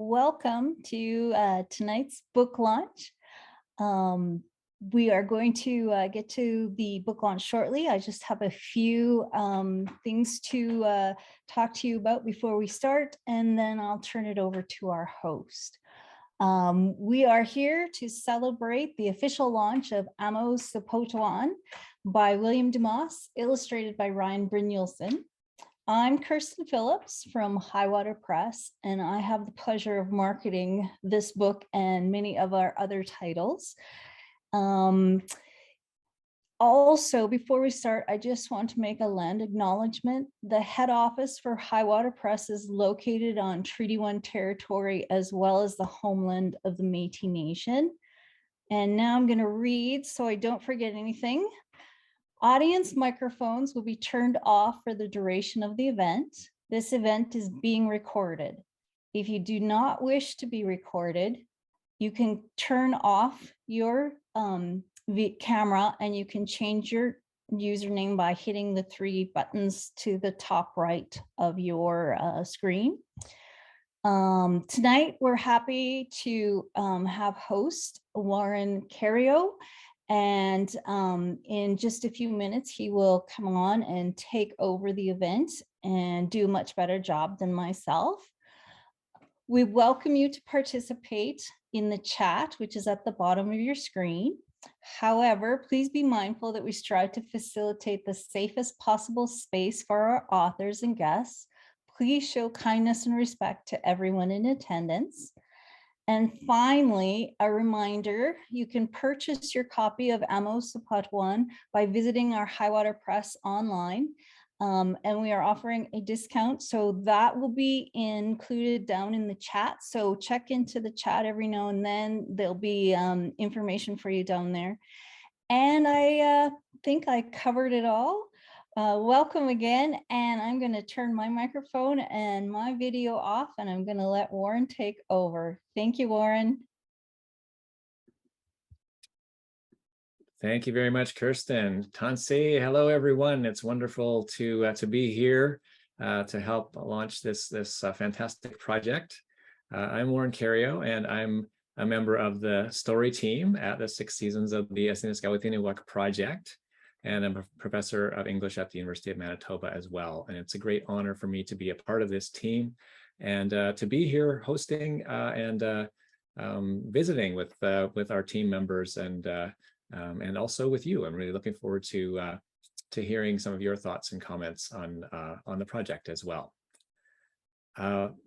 welcome to tonight's book launch. We are going to get to the book launch shortly. I just have a few things to talk to you about before we start, and then I'll turn it over to our host. We are here to celebrate the official launch of Sapotawan by William Dumas, illustrated by Brynn Jolson. I'm Kirsten Phillips from HighWater Press, and I have the pleasure of marketing this book and many of our other titles. Also, before we start, I just want to make a land acknowledgement. The head office for HighWater Press is located on Treaty 1 territory, as well as the homeland of the Métis Nation. And now I'm going to read so I don't forget anything. Audience microphones will be turned off for the duration of the event. This event is being recorded. If you do not wish to be recorded, you can turn off your camera and you can change your username by hitting the 3 buttons to the top right of your screen. Tonight, we're happy to have host Warren Carrio. And in just a few minutes, he will come on and take over the event and do a much better job than myself. We welcome you to participate in the chat, which is at the bottom of your screen. However, please be mindful that we strive to facilitate the safest possible space for our authors and guests. Please show kindness and respect to everyone in attendance. And finally, a reminder, you can purchase your copy of Sapotawan by visiting our HighWater Press online. And we are offering a discount, so that will be included down in the chat. So check into the chat every now and then. There'll be information for you down there. And I think I covered it all. Welcome again, and I'm going to turn my microphone and my video off, and I'm going to let Warren take over. Thank you, Warren. Thank you very much, Kirsten. Tansei, hello everyone. It's wonderful to be here to help launch this fantastic project. I'm Warren Carrio, and I'm a member of the story team at the 6 seasons of the Asiniskaw Ithiniwak project. And I'm a professor of English at the University of Manitoba as well. And it's a great honor for me to be a part of this team and to be here hosting and visiting with our team members and also with you. I'm really looking forward to hearing some of your thoughts and comments on the project as well.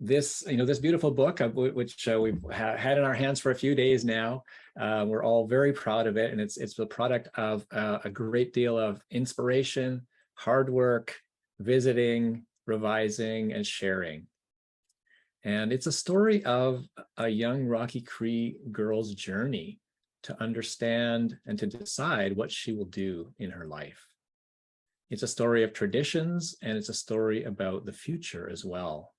This beautiful book, which we've had in our hands for a few days now, we're all very proud of it, and it's the product of a great deal of inspiration, hard work, visiting, revising, and sharing. And it's a story of a young Rocky Cree girl's journey to understand and to decide what she will do in her life. It's a story of traditions, and it's a story about the future as well.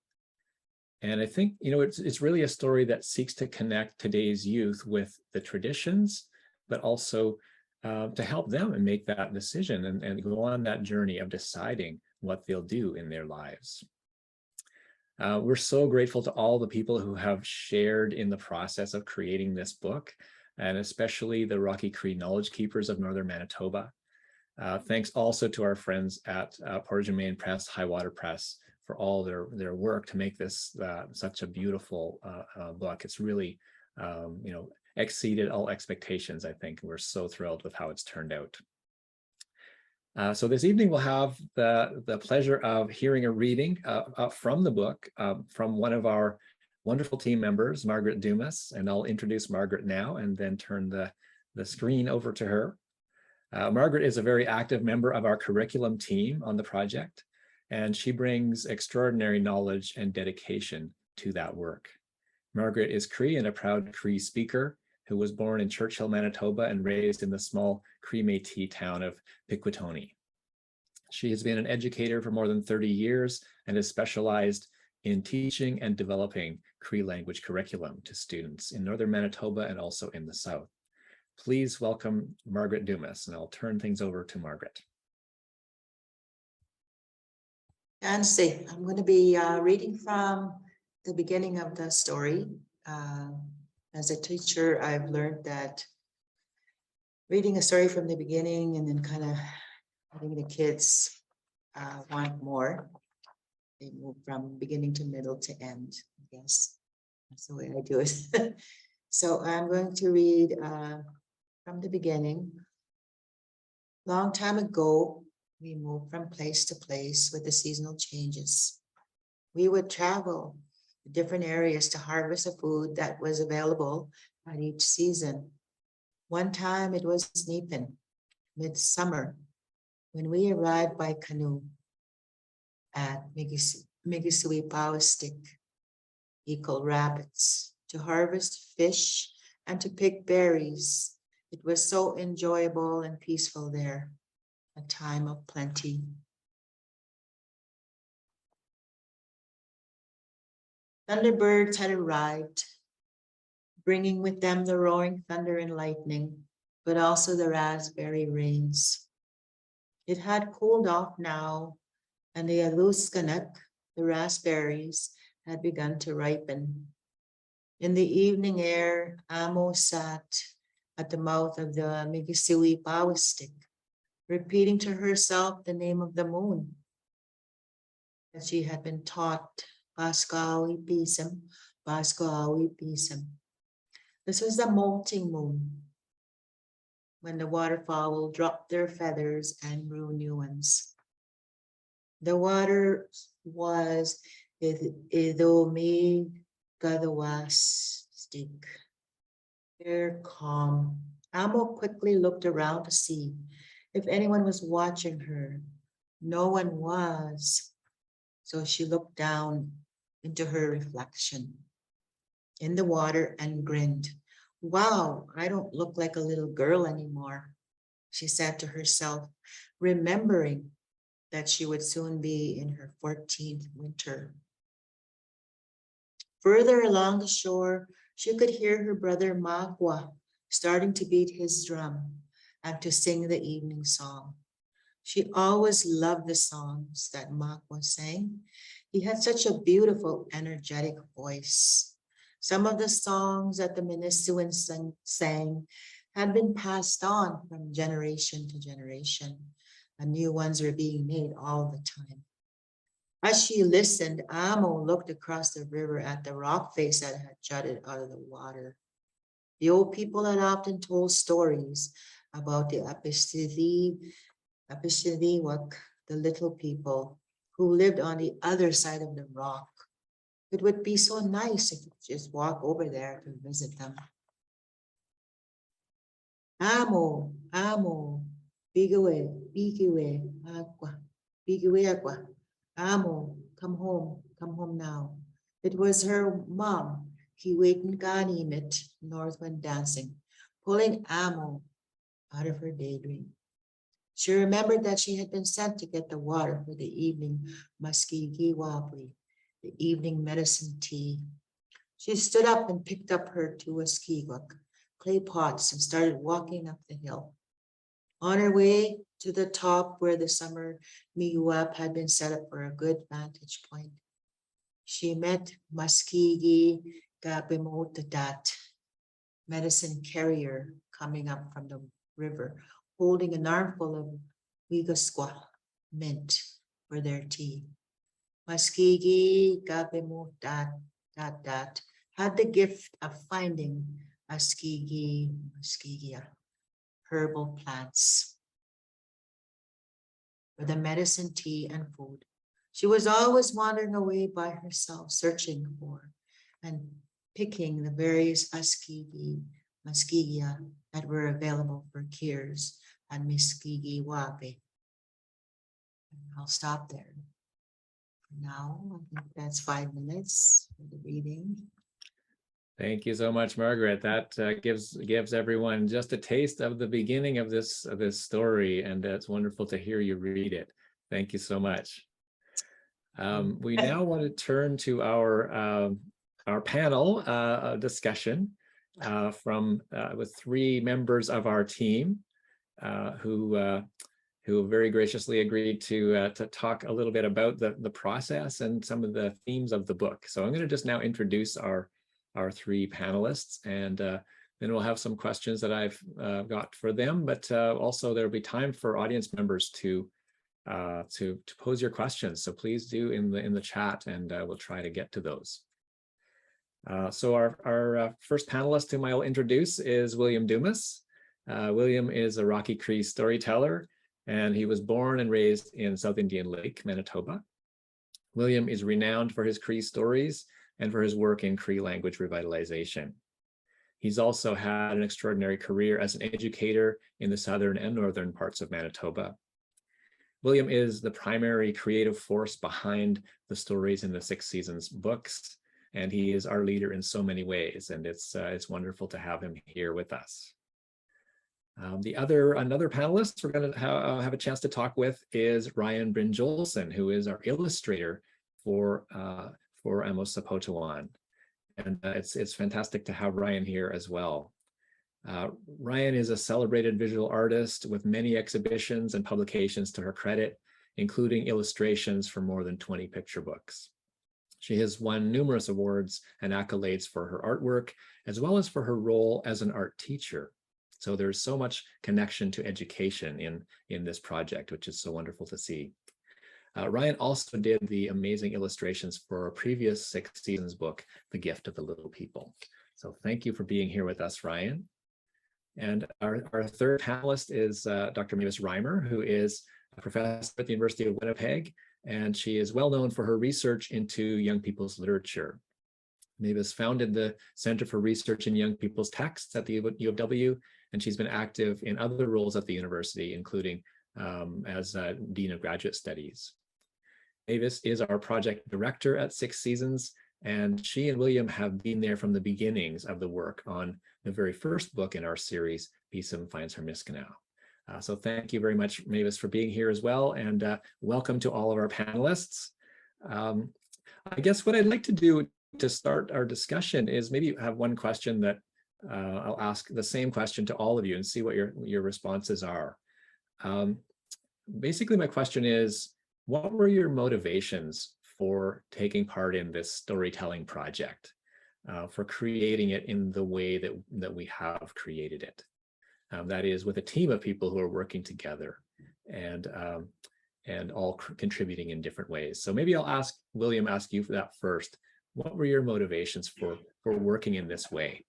And I think, it's really a story that seeks to connect today's youth with the traditions, but also to help them and make that decision and go on that journey of deciding what they'll do in their lives. We're so grateful to all the people who have shared in the process of creating this book, and especially the Rocky Cree Knowledge Keepers of Northern Manitoba. Thanks also to our friends at Molting Press, HighWater Press, for all their work to make this such a beautiful book. It's really, exceeded all expectations, I think. We're so thrilled with how it's turned out. So this evening we'll have the pleasure of hearing a reading from the book from one of our wonderful team members, Margaret Dumas, and I'll introduce Margaret now and then turn the screen over to her. Margaret is a very active member of our curriculum team on the project, and she brings extraordinary knowledge and dedication to that work. Margaret is Cree and a proud Cree speaker who was born in Churchill, Manitoba, and raised in the small Cree Métis town of Pikwitoni. She has been an educator for more than 30 years and has specialized in teaching and developing Cree language curriculum to students in Northern Manitoba and also in the South. Please welcome Margaret Dumas, and I'll turn things over to Margaret. Auntie, I'm going to be reading from the beginning of the story. As a teacher, I've learned that reading a story from the beginning and then kind of having the kids want more. They move from beginning to middle to end, I guess. That's the way I do it. So I'm going to read from the beginning. Long time ago, we moved from place to place with the seasonal changes. We would travel to different areas to harvest the food that was available at each season. One time it was Nipin, midsummer, when we arrived by canoe at Mīthikowisiwin, Eagle Rapids, to harvest fish and to pick berries. It was so enjoyable and peaceful there, a time of plenty. Thunderbirds had arrived, bringing with them the roaring thunder and lightning, but also the raspberry rains. It had cooled off now, and the askihkwak, the raspberries, had begun to ripen. In the evening air, Amo sat at the mouth of the mīthikowisiwin, repeating to herself the name of the moon that she had been taught, Pīsim, Pīsim. This was the Molting Moon, when the waterfowl dropped their feathers and grew new ones. The water was mīthikowisiwin, very calm. Amo quickly looked around to see if anyone was watching her. No one was. So she looked down into her reflection in the water and grinned. Wow, I don't look like a little girl anymore, she said to herself, remembering that she would soon be in her 14th winter. Further along the shore, she could hear her brother Magua starting to beat his drum and to sing the evening song. She always loved the songs that Magua sang. He had such a beautiful, energetic voice. Some of the songs that the mīthikowisiwin sang had been passed on from generation to generation, and new ones were being made all the time. As she listened, Amo looked across the river at the rock face that had jutted out of the water. The old people had often told stories about the Asiniskaw, the little people who lived on the other side of the rock. It would be so nice if you could just walk over there to visit them. Amo, bigiwe, agua. Amo, come home now. It was her mom, Kiwaitinganimit, Northwind dancing, pulling Amo out of her daydream. She remembered that she had been sent to get the water for the evening askihkwak, the evening medicine tea. She stood up and picked up her two askihkwak, clay pots, and started walking up the hill. On her way to the top where the summer midwife had been set up for a good vantage point, she met askihkwak, medicine carrier, coming up from the river, holding an armful of willow mint for their tea. Askihkwak had the gift of finding askihkwak, herbal plants for the medicine, tea, and food. She was always wandering away by herself, searching for and picking the various askihkwak that were available for cures and mīthikowisiwin. I'll stop there. For now, I think that's 5 minutes for the reading. Thank you so much, Margaret. That gives everyone just a taste of the beginning of this story, and it's wonderful to hear you read it. Thank you so much. We now want to turn to our panel discussion with 3 members of our team who who very graciously agreed to talk a little bit about the process and some of the themes of the book. So I'm going to just now introduce our three panelists, and then we'll have some questions that I've got for them, but also there'll be time for audience members to pose your questions. So please do in the chat, and we'll try to get to those. So our first panelist whom I'll introduce is William Dumas. William is a Rocky Cree storyteller, and he was born and raised in South Indian Lake, Manitoba. William is renowned for his Cree stories and for his work in Cree language revitalization. He's also had an extraordinary career as an educator in the southern and northern parts of Manitoba. William is the primary creative force behind the stories in the Six Seasons books, and he is our leader in so many ways, and it's wonderful to have him here with us. Another panelist we're going to have a chance to talk with is Ryan Brynn Jolson, who is our illustrator for Amos Sapotawan. And it's fantastic to have Ryan here as well. Ryan is a celebrated visual artist with many exhibitions and publications to her credit, including illustrations for more than 20 picture books. She has won numerous awards and accolades for her artwork, as well as for her role as an art teacher. So there's so much connection to education in this project, which is so wonderful to see. Ryan also did the amazing illustrations for a previous Six Seasons book, The Gift of the Little People. So thank you for being here with us, Ryan. And our third panelist is Dr. Mavis Reimer, who is a professor at the University of Winnipeg, and she is well known for her research into young people's literature. Mavis founded the Center for Research in Young People's Texts at the U of W, and she's been active in other roles at the university, including as Dean of Graduate Studies. Mavis is our project director at Six Seasons, and she and William have been there from the beginnings of the work on the very first book in our series, Pīsim Finds Her Miskanaw. So thank you very much, Mavis, for being here as well, and welcome to all of our panelists. I guess what I'd like to do to start our discussion is maybe have one question that I'll ask the same question to all of you and see what your responses are. Basically, my question is, what were your motivations for taking part in this storytelling project, for creating it in the way that we have created it? That is, with a team of people who are working together and all contributing in different ways. So maybe I'll ask William, ask you for that first. What were your motivations for working in this way?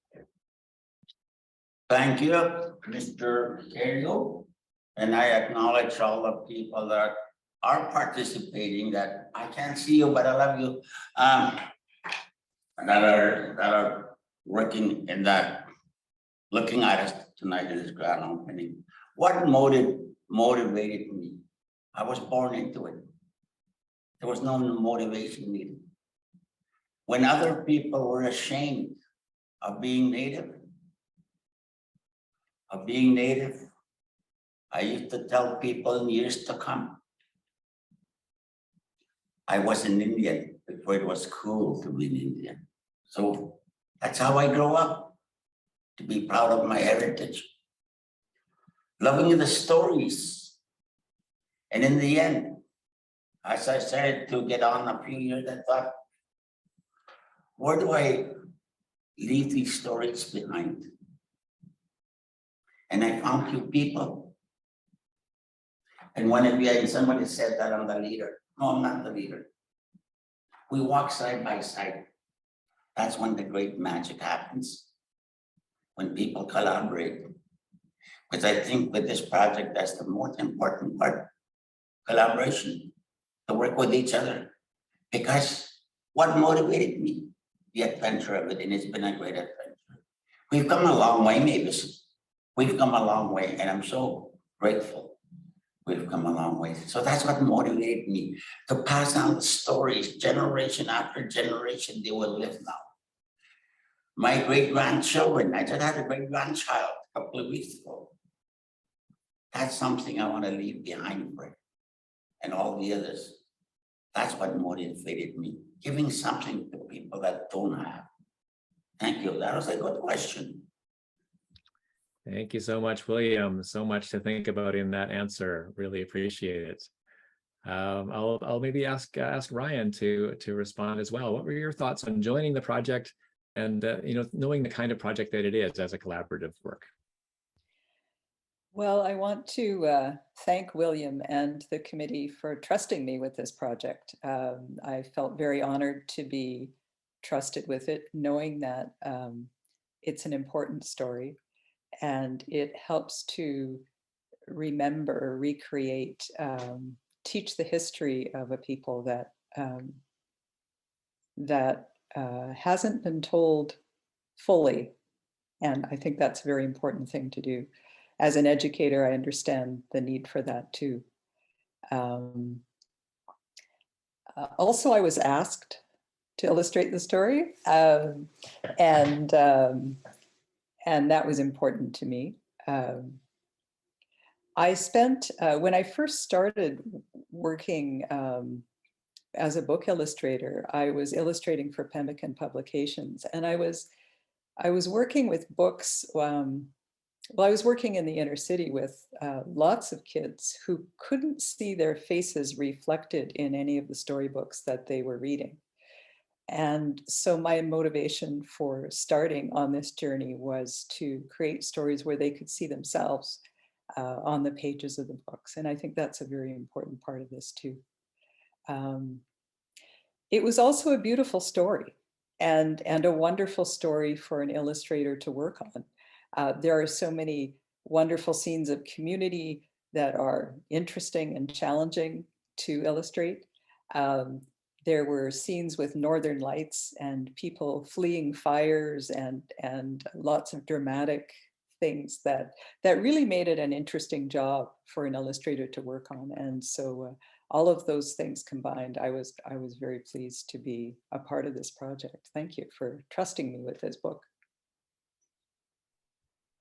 Thank you, Mr. Cario. And I acknowledge all the people that are participating, that I can't see you, but I love you, that are working in that, looking at us tonight in this grand opening. What motivated me? I was born into it. There was no motivation needed. When other people were ashamed of being native, I used to tell people in years to come, I was an Indian before it was cool to be an Indian. So that's how I grew up, to be proud of my heritage, loving the stories. And in the end, as I started to get on a few years, I thought, where do I leave these stories behind? And I found few people. And one of you, somebody said that I'm the leader. No, I'm not the leader. We walk side by side. That's when the great magic happens, when people collaborate. Because I think with this project, that's the most important part, collaboration, to work with each other. Because what motivated me? The adventure of it, and it's been a great adventure. We've come a long way, Mavis. We've come a long way, and I'm so grateful. We've come a long way. So that's what motivated me, to pass on the stories, generation after generation, they will live now. My great-grandchildren, I just had a great-grandchild a couple of weeks ago. That's something I want to leave behind for it, and all the others. That's what motivated me, giving something to people that don't have. Thank you. That was a good question. Thank you so much, William. So much to think about in that answer. Really appreciate it. I'll maybe ask Ryan to respond as well. What were your thoughts on joining the project and knowing the kind of project that it is as a collaborative work? Well, I want to thank William and the committee for trusting me with this project. I felt very honored to be trusted with it, knowing that it's an important story and it helps to remember, recreate, teach the history of a people that hasn't been told fully. And I think that's a very important thing to do. As an educator, I understand the need for that too. Also, I was asked to illustrate the story, and that was important to me. I spent, when I first started working as a book illustrator, I was illustrating for Pemmican Publications, and I was working with books. Well, I was working in the inner city with lots of kids who couldn't see their faces reflected in any of the storybooks that they were reading. And so my motivation for starting on this journey was to create stories where they could see themselves on the pages of the books. And I think that's a very important part of this too. It was also a beautiful story and a wonderful story for an illustrator to work on. There are so many wonderful scenes of community that are interesting and challenging to illustrate. There were scenes with northern lights and people fleeing fires and lots of dramatic things that really made it an interesting job for an illustrator to work on. And so all of those things combined, I was very pleased to be a part of this project. Thank you for trusting me with this book.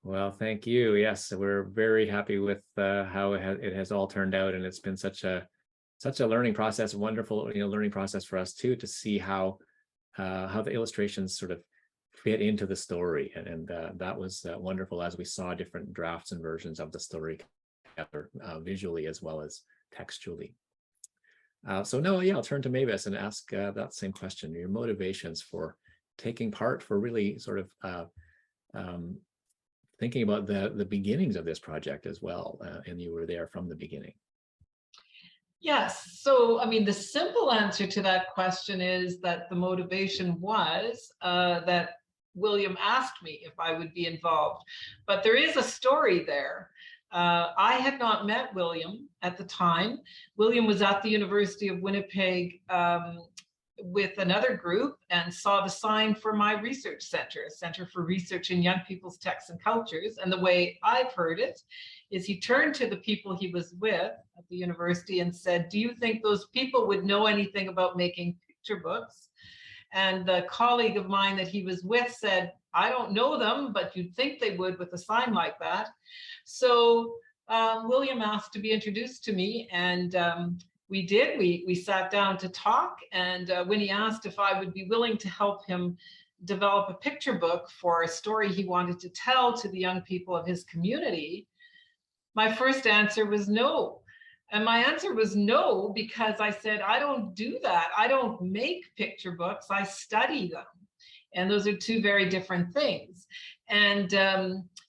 Well, thank you. Yes, we're very happy with how it has all turned out, and it's been such a learning process, wonderful learning process for us too, to see how the illustrations sort of fit into the story, and that was wonderful as we saw different drafts and versions of the story together, visually as well as textually. So now, yeah, I'll turn to Mavis and ask that same question: your motivations for taking part, for really sort of thinking about the beginnings of this project as well, and you were there from the beginning. Yes, so I mean, the simple answer to that question is that the motivation was that William asked me if I would be involved, but there is a story there. I had not met William at the time. William was at the University of Winnipeg with another group and saw the sign for my research center, a center for research in young people's texts and cultures. And the way I've heard it is he turned to the people he was with at the university and said, "Do you think those people would know anything about making picture books?" And the colleague of mine that he was with said, "I don't know them, but you'd think they would with a sign like that." So William asked to be introduced to me, and we did. We sat down to talk, and when he asked if I would be willing to help him develop a picture book for a story he wanted to tell to the young people of his community, my first answer was no. And my answer was no because I said, I don't do that. I don't make picture books, I study them. And those are two very different things. And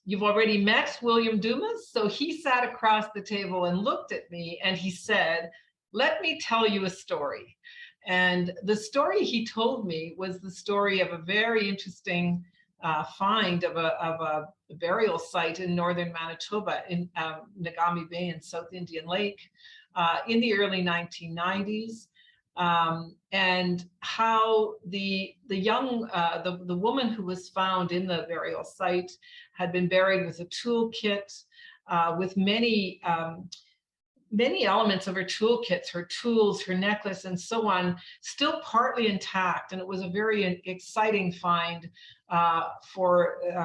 you've already met William Dumas. So he sat across the table and looked at me and he said, "Let me tell you a story." And the story he told me was the story of a very interesting find of a burial site in northern Manitoba in Ngami Bay in South Indian Lake in the early 1990s, and how the woman who was found in the burial site had been buried with a toolkit with many elements of her toolkits, her tools, her necklace, and so on, still partly intact. And it was a very exciting find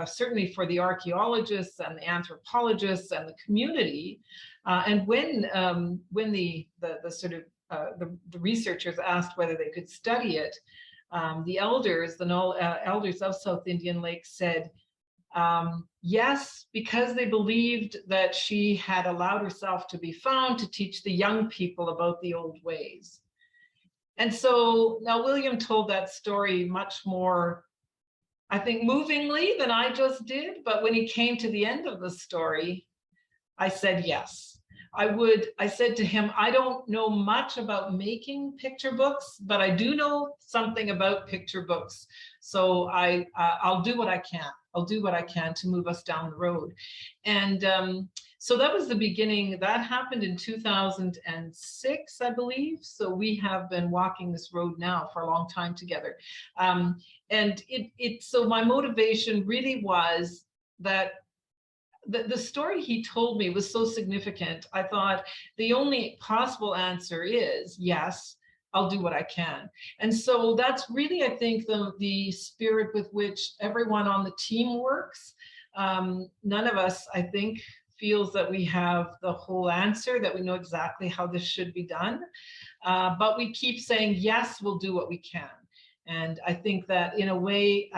certainly for the archaeologists and the anthropologists and the community. And when the researchers asked whether they could study it, the elders of South Indian Lake said, Yes, because they believed that she had allowed herself to be found to teach the young people about the old ways. And so now William told that story much more, I think, movingly than I just did. But when he came to the end of the story, I said yes. I said to him, I don't know much about making picture books, but I do know something about picture books. So I'll do what I can. I'll do what I can to move us down the road. And so that was the beginning. That happened in 2006, I believe. So we have been walking this road now for a long time together. And so my motivation really was that the story he told me was so significant. I thought the only possible answer is yes, I'll do what I can. And so that's really, I think, the spirit with which everyone on the team works. None of us, I think, feels that we have the whole answer, that we know exactly how this should be done. But we keep saying, yes, we'll do what we can. And I think that in a way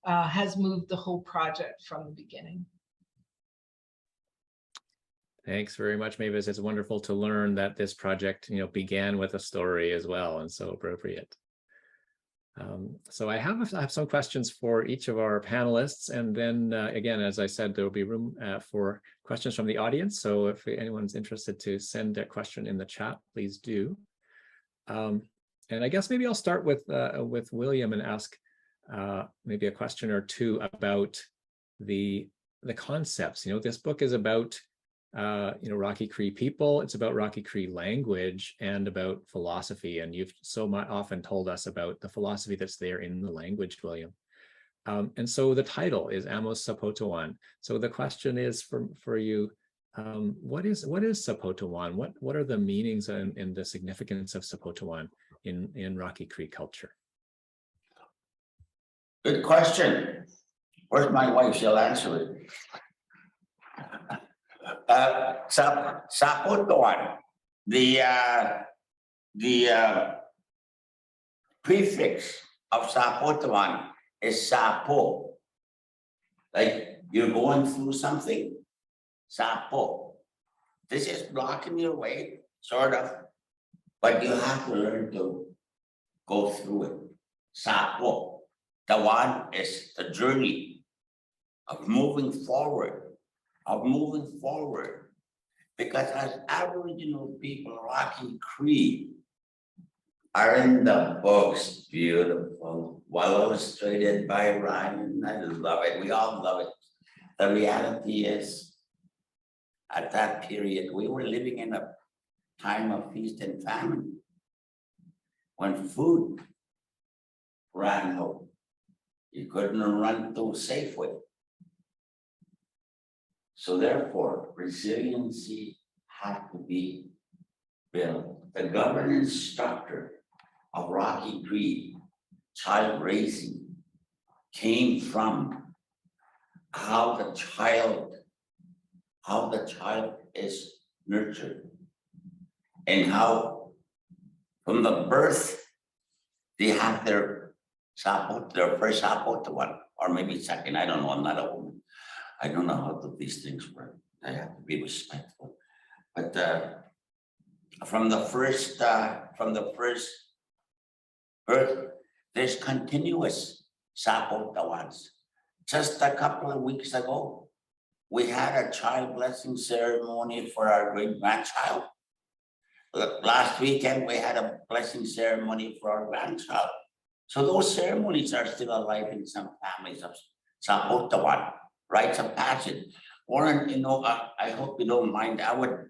has moved the whole project from the beginning. Thanks very much, Mavis. It's wonderful to learn that this project, began with a story as well, and so appropriate. So I have some questions for each of our panelists, and then again, as I said, there will be room for questions from the audience. So if anyone's interested to send a question in the chat, please do. And I guess maybe I'll start with William and ask maybe a question or two about the concepts. This book is about Rocky Cree people. It's about Rocky Cree language and about philosophy. And you've so often told us about the philosophy that's there in the language, William. And so the title is Amos Sapotawan. So the question is for you, what is Sapotawan? What are the meanings and the significance of Sapotawan in Rocky Cree culture? Good question. Where's my wife? She'll answer it. Sapotawan, the prefix of Sapotawan is sapo. Like you're going through something, sapo. This is blocking your way, sort of, but you have to learn to go through it. Sapo. Tawan is the journey of moving forward. Because as Aboriginal people, Rocky Cree are in the books, beautiful, well illustrated by Ryan. I love it. We all love it. The reality is, at that period, we were living in a time of feast and famine, when food ran out. You couldn't run to Safeway. So therefore, resiliency had to be built. The governance structure of Rocky Cree child raising came from how the child is nurtured, and how from the birth they have their first Sapotawan, or maybe second. I don't know. I'm not a woman. I don't know how these things work. I have to be respectful. But from the first birth, there's continuous Sapotawans. Just a couple of weeks ago, we had a child blessing ceremony for our great-grandchild. Last weekend, we had a blessing ceremony for our grandchild. So those ceremonies are still alive in some families of Sapotawan. Rites of passage. Warren, I hope you don't mind. I would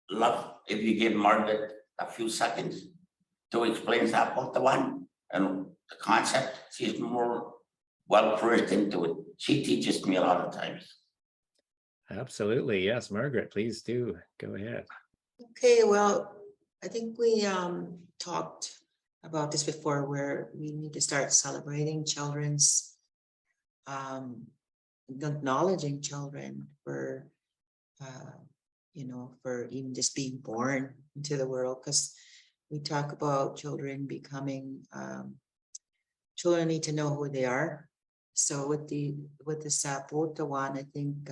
love if you give Margaret a few seconds to explain Sapotawan and the concept. She's more well-versed into it. She teaches me a lot of times. Absolutely. Yes, Margaret, please do. Go ahead. Okay, well, I think we talked about this before, where we need to start celebrating children's acknowledging children for for even just being born into the world, because we talk about children becoming children need to know who they are, So with the Sapotawan, I think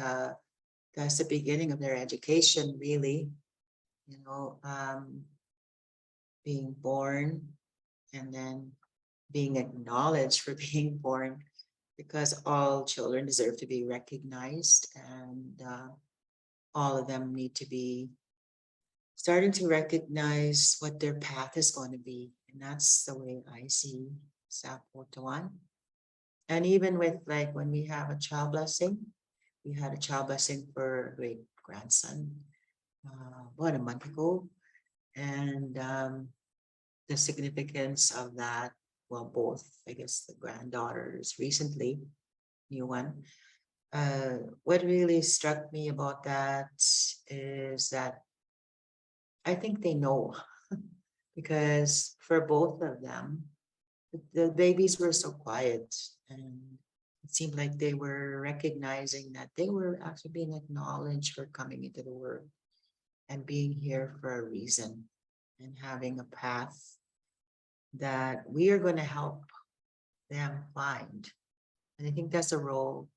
that's the beginning of their education, really. You know, being born and then being acknowledged for being born, because all children deserve to be recognized, and all of them need to be starting to recognize what their path is going to be. And that's the way I see Sapotawan. And even with, like, when we have a child blessing, we had a child blessing for a great grandson about a month ago. And the significance of that, well, both, I guess the granddaughters recently, new one. What really struck me about that is that I think they know, because for both of them, the babies were so quiet, and it seemed like they were recognizing that they were actually being acknowledged for coming into the world and being here for a reason, and having a path that we are going to help them find. And I think that's a role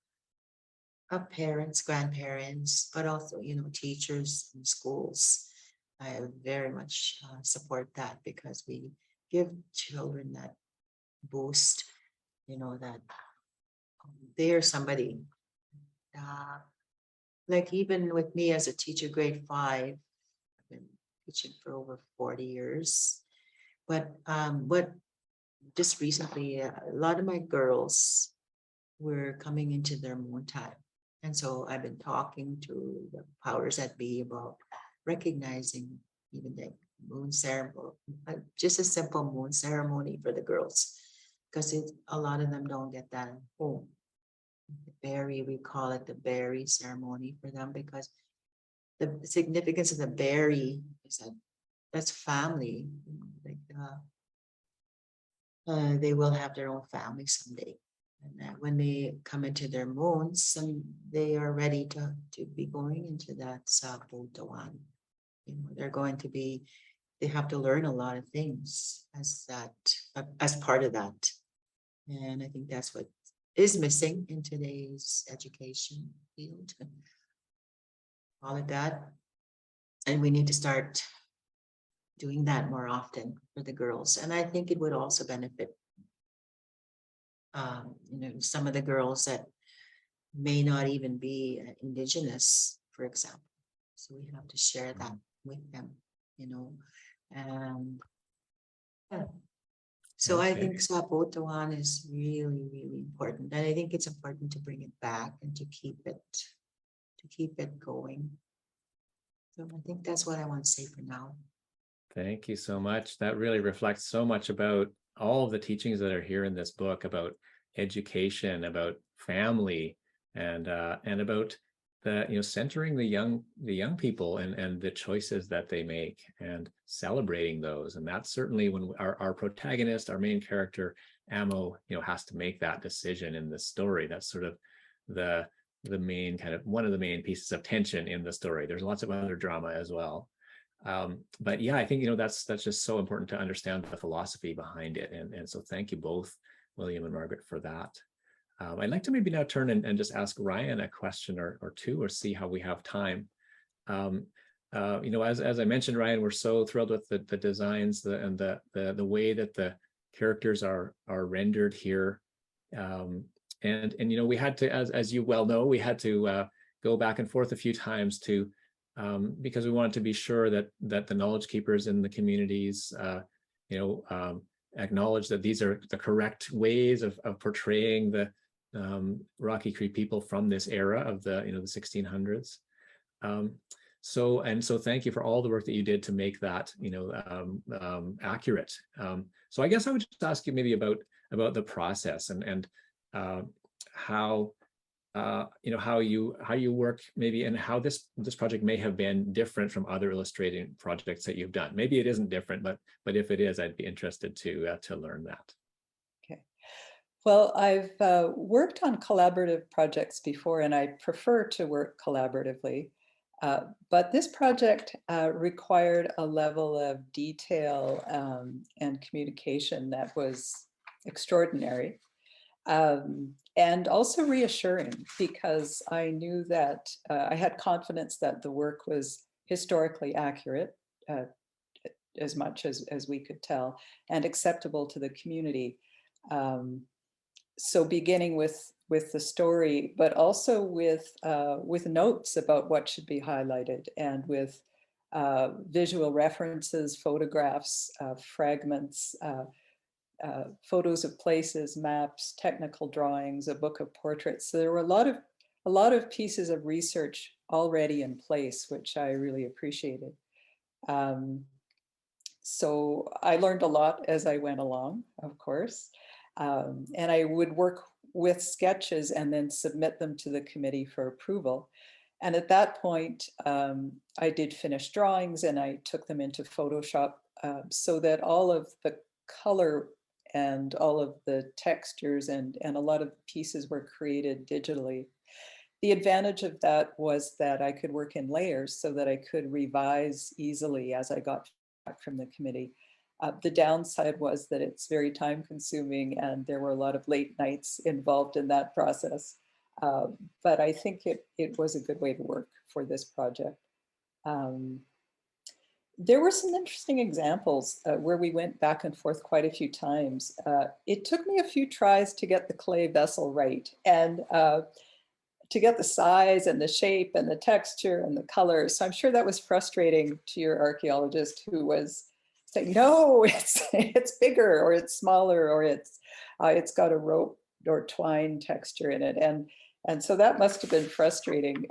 of parents, grandparents, but also, you know, teachers in schools. I very much support that, because we give children that boost, you know, that they're somebody. Like even with me as a teacher, grade 5, I've been teaching for over 40 years. But just recently, a lot of my girls were coming into their moon time. And so I've been talking to the powers that be about recognizing even the moon ceremony, just a simple moon ceremony for the girls, because a lot of them don't get that at home. The berry, we call it the berry ceremony for them, because the significance of the berry is that that's family. Like they will have their own family someday. And when they come into their moons, and they are ready to be going into that Sapotawan. You know, they're going to be, they have to learn a lot of things as part of that. And I think that's what is missing in today's education field. All of that. And we need to start doing that more often for the girls. And I think it would also benefit you know, some of the girls that may not even be Indigenous, for example. So we have to share that with them, you know. And yeah. So I think Sapotawan is really, really important. And I think it's important to bring it back and to keep it going. So I think that's what I want to say for now. Thank you so much. That really reflects so much about all of the teachings that are here in this book about education, about family, and about the, you know, centering the young people and the choices that they make and celebrating those. And that's certainly when our protagonist, our main character, Amo, you know, has to make that decision in the story. That's sort of the main kind of one of the main pieces of tension in the story. There's lots of other drama as well. But yeah, I think, you know, that's just so important to understand the philosophy behind it. And so thank you both, William and Margaret, for that. I'd like to maybe now turn and just ask Ryan a question or two, or see how we have time. You know, as I mentioned, Ryan, we're so thrilled with the designs and the way that the characters are rendered here. And you know, we had to, as you well know, we had to go back and forth a few times to because we wanted to be sure that the knowledge keepers in the communities, you know, acknowledge that these are the correct ways of portraying the Rocky Cree people from this era of the, you know, the 1600s. So thank you for all the work that you did to make that, you know, accurate. So I guess I would just ask you maybe about the process and how you know, how you work maybe, and how this project may have been different from other illustrating projects that you've done. Maybe it isn't different, but if it is, I'd be interested to learn that. Okay. Well, I've worked on collaborative projects before, and I prefer to work collaboratively. But this project required a level of detail and communication that was extraordinary. and also reassuring, because I knew that I had confidence that the work was historically accurate, as much as we could tell, and acceptable to the community. So beginning with the story, but also with notes about what should be highlighted, and with visual references, photographs, fragments, photos of places, maps, technical drawings, a book of portraits. So there were a lot of pieces of research already in place, which I really appreciated. So I learned a lot as I went along, of course. And I would work with sketches and then submit them to the committee for approval. And at that point, I did finish drawings and I took them into Photoshop so that all of the color and all of the textures and a lot of pieces were created digitally. The advantage of that was that I could work in layers so that I could revise easily as I got back from the committee. The downside was that it's very time consuming and there were a lot of late nights involved in that process. But I think it was a good way to work for this project. There were some interesting examples where we went back and forth quite a few times. It took me a few tries to get the clay vessel right, and to get the size and the shape and the texture and the color. So I'm sure that was frustrating to your archaeologist who was saying, no, it's bigger, or it's smaller, or it's got a rope or twine texture in it. And so that must have been frustrating.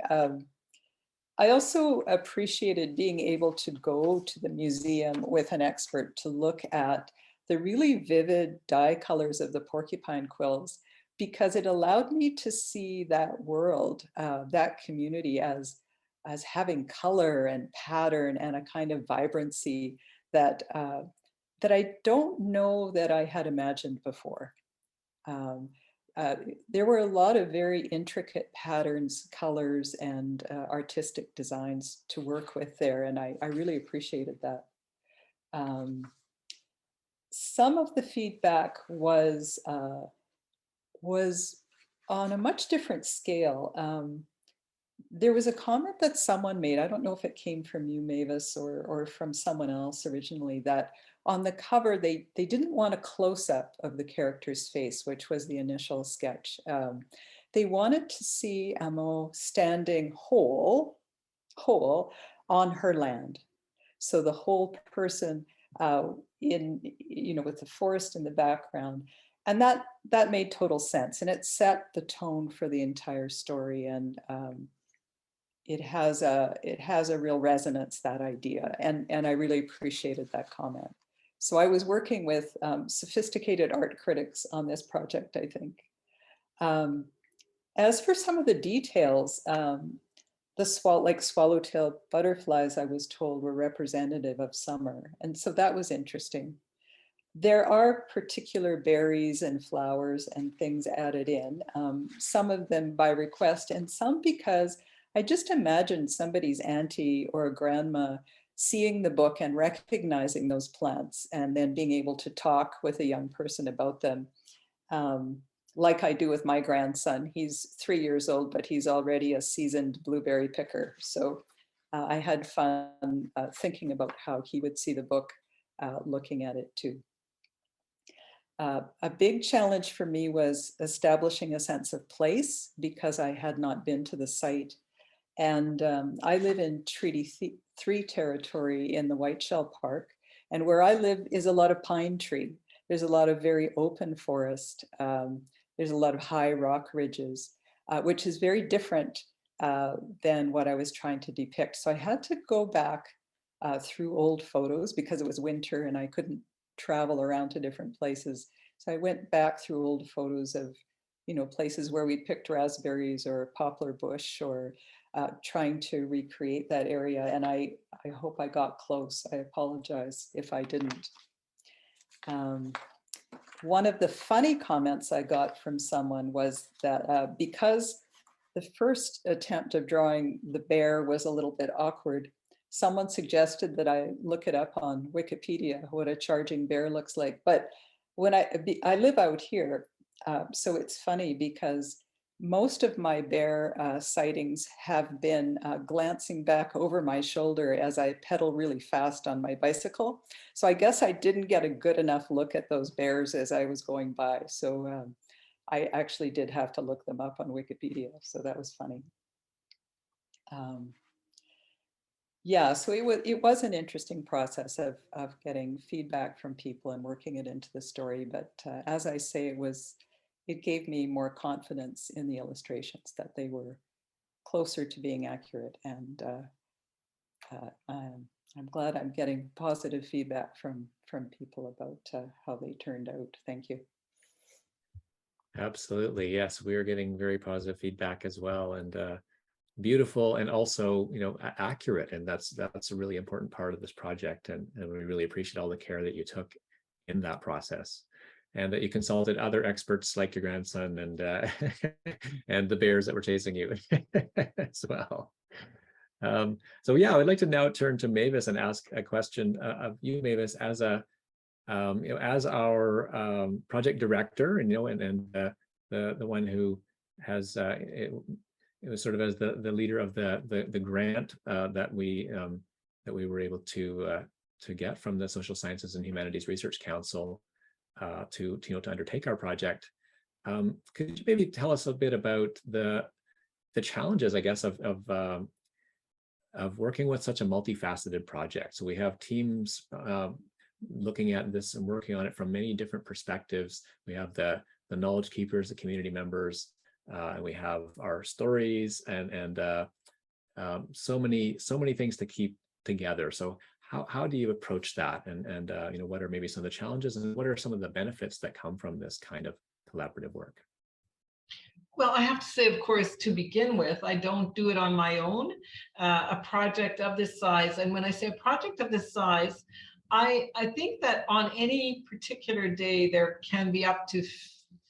I also appreciated being able to go to the museum with an expert to look at the really vivid dye colors of the porcupine quills, because it allowed me to see that world, that community as having color and pattern and a kind of vibrancy that I don't know that I had imagined before. There were a lot of very intricate patterns, colors, and artistic designs to work with there, and I really appreciated that. Some of the feedback was on a much different scale. There was a comment that someone made, I don't know if it came from you, Mavis, or from someone else originally, that on the cover, they didn't want a close-up of the character's face, which was the initial sketch. They wanted to see Amo standing whole on her land. So the whole person with the forest in the background. And that made total sense. And it set the tone for the entire story. And it has a real resonance, that idea. And I really appreciated that comment. So I was working with sophisticated art critics on this project, I think. As for some of the details, the swallowtail butterflies, I was told, were representative of summer. And so that was interesting. There are particular berries and flowers and things added in, some of them by request and some because I just imagined somebody's auntie or a grandma seeing the book and recognizing those plants and then being able to talk with a young person about them. Like I do with my grandson. He's 3 years old, but he's already a seasoned blueberry picker. So I had fun thinking about how he would see the book, looking at it too. A big challenge for me was establishing a sense of place because I had not been to the site. And I live in Treaty 3 territory in the Whiteshell Park. And where I live is a lot of pine tree. There's a lot of very open forest. There's a lot of high rock ridges, which is very different than what I was trying to depict. So I had to go back through old photos because it was winter and I couldn't travel around to different places. So I went back through old photos of, places where we picked raspberries or poplar bush or trying to recreate that area. And I hope I got close. I apologize if I didn't. One of the funny comments I got from someone was that because the first attempt of drawing the bear was a little bit awkward, someone suggested that I look it up on Wikipedia, what a charging bear looks like. But when I live out here, So it's funny because most of my bear sightings have been glancing back over my shoulder as I pedal really fast on my bicycle. So I guess I didn't get a good enough look at those bears as I was going by. So I actually did have to look them up on Wikipedia. So that was funny. Yeah, so it was an interesting process of getting feedback from people and working it into the story. But as I say, it gave me more confidence in the illustrations, that they were closer to being accurate. And I'm glad I'm getting positive feedback from people about how they turned out. Thank you. Absolutely, yes, we are getting very positive feedback as well, and beautiful, and also, you know, accurate. And that's a really important part of this project, and we really appreciate all the care that you took in that process, and that you consulted other experts like your grandson and and the bears that were chasing you as well. So yeah, I'd like to now turn to Mavis and ask a question of you, Mavis, as a you know, as our project director, and you know, and the one who has it was sort of as the leader of the grant that we were able to get from the Social Sciences and Humanities Research Council to undertake our project. Could you maybe tell us a bit about the challenges, I guess, of working with such a multifaceted project? So we have teams looking at this and working on it from many different perspectives. We have the knowledge keepers, the community members, and we have our stories, and so many things to keep together. So how do you approach that? And you know, what are maybe some of the challenges, and what are some of the benefits that come from this kind of collaborative work? Well, I have to say, of course, to begin with, I don't do it on my own. A project of this size, and when I say a project of this size, I think that on any particular day, there can be up to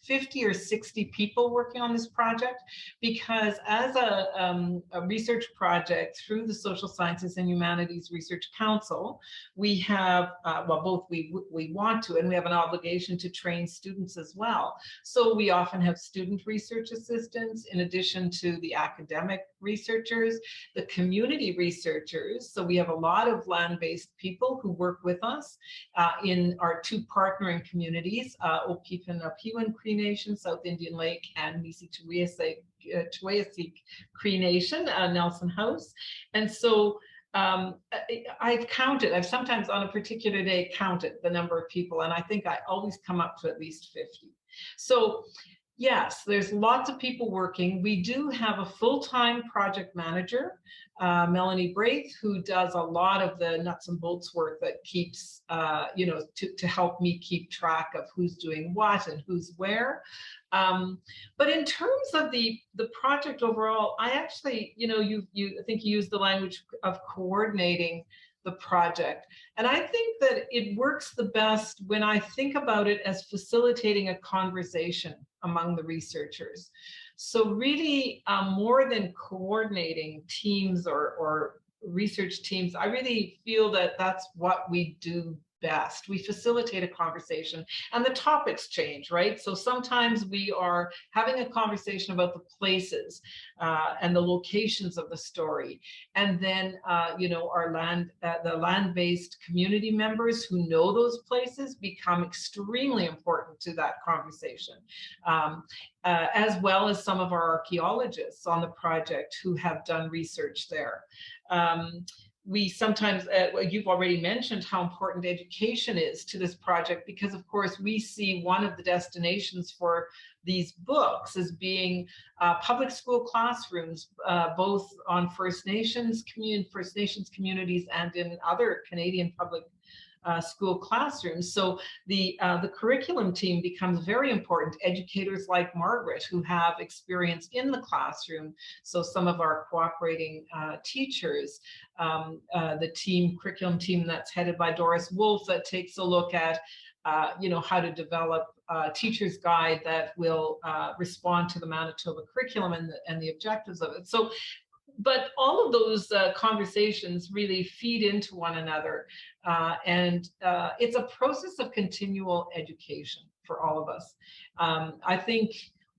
50 or 60 people working on this project, because as a research project through the Social Sciences and Humanities Research Council, we have, well, both we want to, and we have an obligation to train students as well. So we often have student research assistants in addition to the academic researchers, the community researchers. So we have a lot of land-based people who work with us in our two partnering communities, Pīsim Cree Nation, South Indian Lake, and mīthikowisiwin Cree Nation, Nelson House. And so I've sometimes on a particular day counted the number of people, and I think I always come up to at least 50. So yes, there's lots of people working. We do have a full-time project manager, Melanie Braith, who does a lot of the nuts and bolts work that keeps, you know, to help me keep track of who's doing what and who's where. But in terms of the project overall, I actually, you know, I think you used the language of coordinating the project. And I think that it works the best when I think about it as facilitating a conversation among the researchers. So really, more than coordinating teams or research teams, I really feel that that's what we do best. We facilitate a conversation, and the topics change, right? So sometimes we are having a conversation about the places and the locations of the story, and then you know, our the land-based community members who know those places become extremely important to that conversation, as well as some of our archaeologists on the project who have done research there. We sometimes, you've already mentioned how important education is to this project, because of course we see one of the destinations for these books as being public school classrooms, both on First Nations communities and in other Canadian public school classrooms. So the curriculum team becomes very important. Educators like Margaret, who have experience in the classroom. So some of our cooperating teachers, the curriculum team that's headed by Doris Wolf, that takes a look at you know, how to develop a teacher's guide that will respond to the Manitoba curriculum and the objectives of it. So, but all of those conversations really feed into one another, and it's a process of continual education. for all of us. I think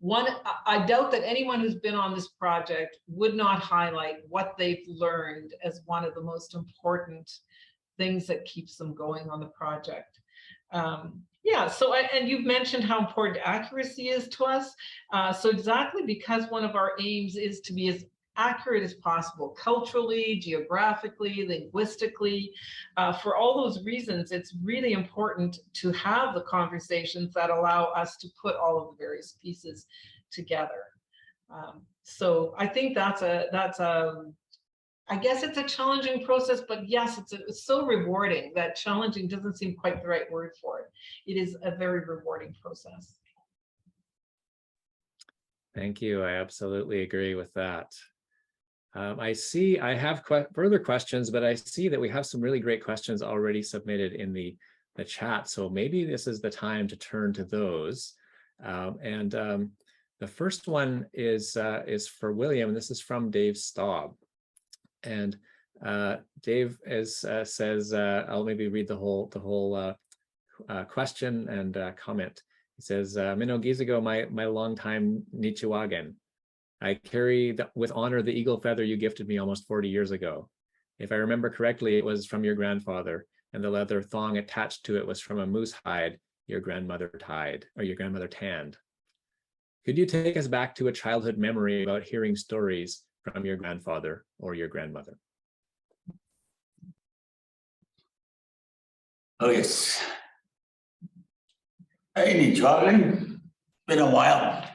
I doubt that anyone who's been on this project would not highlight what they've learned as one of the most important things that keeps them going on the project. Yeah, so and you've mentioned how important accuracy is to us. So exactly because one of our aims is to be as accurate as possible, culturally, geographically, linguistically, for all those reasons, it's really important to have the conversations that allow us to put all of the various pieces together. So I think that's I guess it's a challenging process, but yes, it's so rewarding that challenging doesn't seem quite the right word for it. It is a very rewarding process. Thank you. I absolutely agree with that. I have further questions, but I see that we have some really great questions already submitted in the chat. So maybe this is the time to turn to those. The first one is for William. This is from Dave Staub. And Dave says, I'll maybe read the whole question and comment. He says, Minno Gizago, my longtime Nichiwagen. I carry with honor the eagle feather you gifted me almost 40 years ago. If I remember correctly, it was from your grandfather, and the leather thong attached to it was from a moose hide your grandmother tanned. Could you take us back to a childhood memory about hearing stories from your grandfather or your grandmother? Oh, yes. Hey, Nichiwagen. Been a while,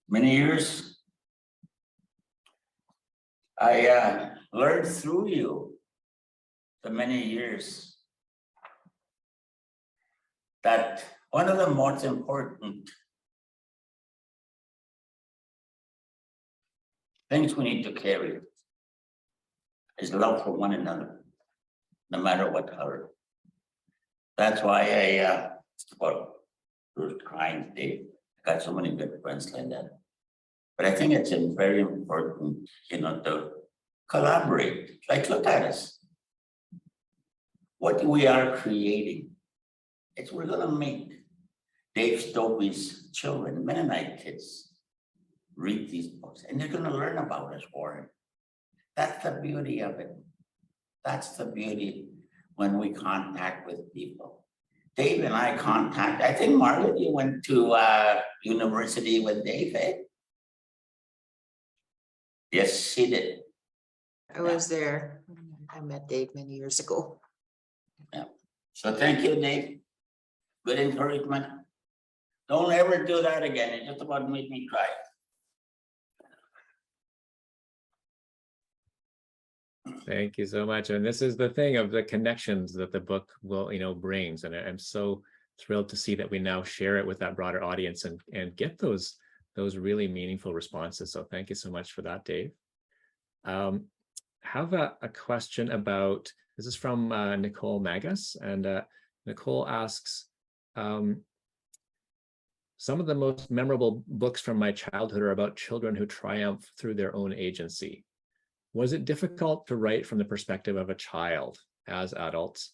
many years. I learned through you the many years that one of the most important things we need to carry is love for one another, no matter what color. That's why Bruce crying today. I got so many good friends like that. But I think it's very important, to collaborate. Like, look at us. What we are creating. We're gonna make Dave Stopey's children, Mennonite kids, read these books, and they're gonna learn about us, Warren. That's the beauty of it. That's the beauty when we contact with people. Dave and I I think, Margaret, you went to university with Dave, eh? Yes, she did. I was there. I met Dave many years ago. Yeah. So thank you, Dave. Good encouragement. Don't ever do that again. It just about made me cry. Thank you so much. And this is the thing of the connections that the book will, brings. And I'm so thrilled to see that we now share it with that broader audience and get those really meaningful responses. So thank you so much for that, Dave. Have a question about, this is from Nicole Magus, and Nicole asks, some of the most memorable books from my childhood are about children who triumph through their own agency. Was it difficult to write from the perspective of a child as adults?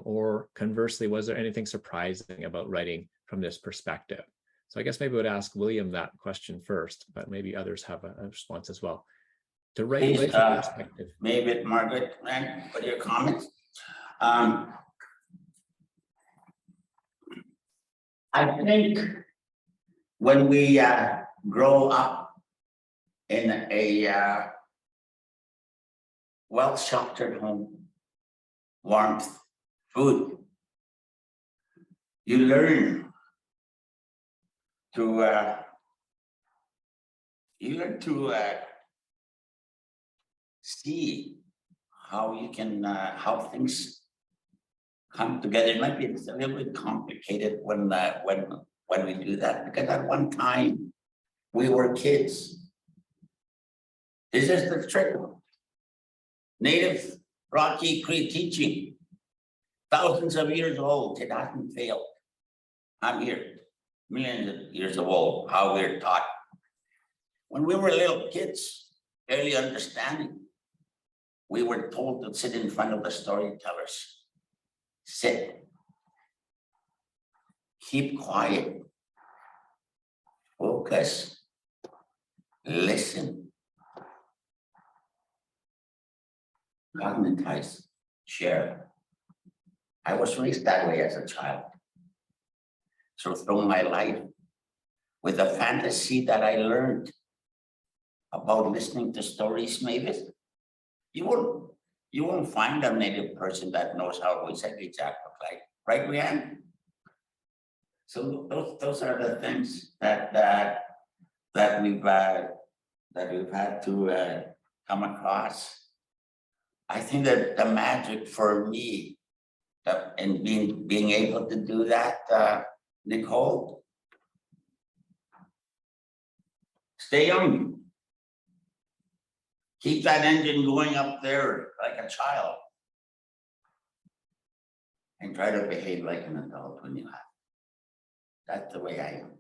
Or conversely, was there anything surprising about writing from this perspective? So I guess maybe I would ask William that question first, but maybe others have a response as well. To write from the perspective. Maybe Margaret, what are your comments? I think when we grow up in a well-sheltered home, warmth, food, you learn to see how you can how things come together. It might be a little bit complicated when we do that, because at one time we were kids. This is the trick. Native Rocky Cree teaching, thousands of years old. It hasn't failed. I'm here, millions of years old. How we're taught when we were little kids, barely understanding. We were told to sit in front of the storytellers. Sit. keep quiet, focus, listen, magnetize, share. I was raised that way as a child. So through my life, with the fantasy that I learned about listening to stories, Mavis, you won't find a native person that knows how askihkwak look like, right, Brynn? So those are the things that we've had to come across. I think that the magic for me, and being able to do that, Nicole, stay young. Keep that engine going up there like a child. And try to behave like an adult when you have. That's the way I am.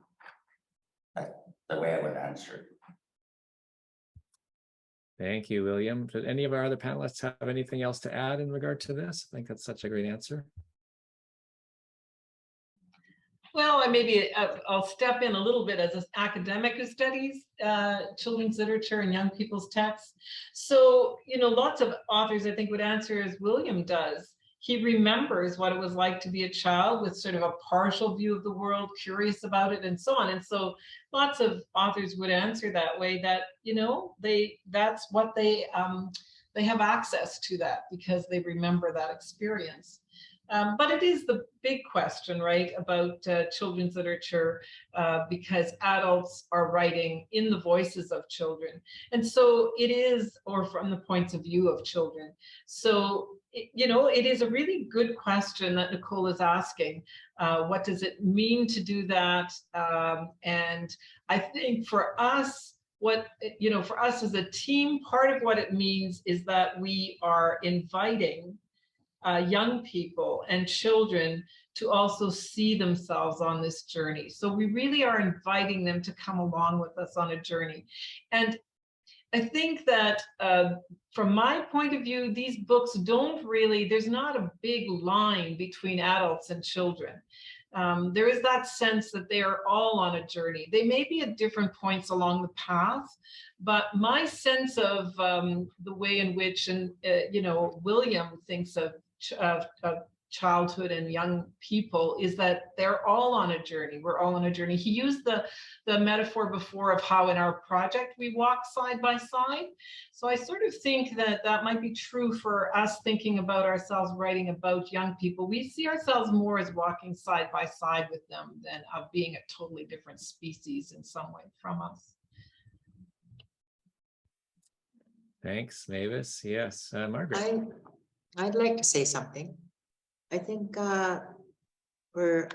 That's the way I would answer. Thank you, William. Did any of our other panelists have anything else to add in regard to this? I think that's such a great answer. Well, I'll step in a little bit as an academic who studies children's literature and young people's texts. So, lots of authors, I think, would answer as William does. He remembers what it was like to be a child with sort of a partial view of the world, curious about it, and so on. And so lots of authors would answer that way, that, that's what they have access to, that because they remember that experience. But it is the big question, right, about children's literature, because adults are writing in the voices of children. And so it is, or from the points of view of children. So, it is a really good question that Nicole is asking. What does it mean to do that? And I think for us, for us as a team, part of what it means is that we are inviting young people and children to also see themselves on this journey. So we really are inviting them to come along with us on a journey. And I think that from my point of view, these books there's not a big line between adults and children. There is that sense that they are all on a journey. They may be at different points along the path, but my sense of the way in which, William thinks of childhood and young people is that they're all on a journey. We're all on a journey. He used the metaphor before of how in our project we walk side by side. So I sort of think that might be true for us thinking about ourselves, writing about young people. We see ourselves more as walking side by side with them than of being a totally different species in some way from us. Thanks, Mavis. Yes, Margaret. I'd like to say something. I think we're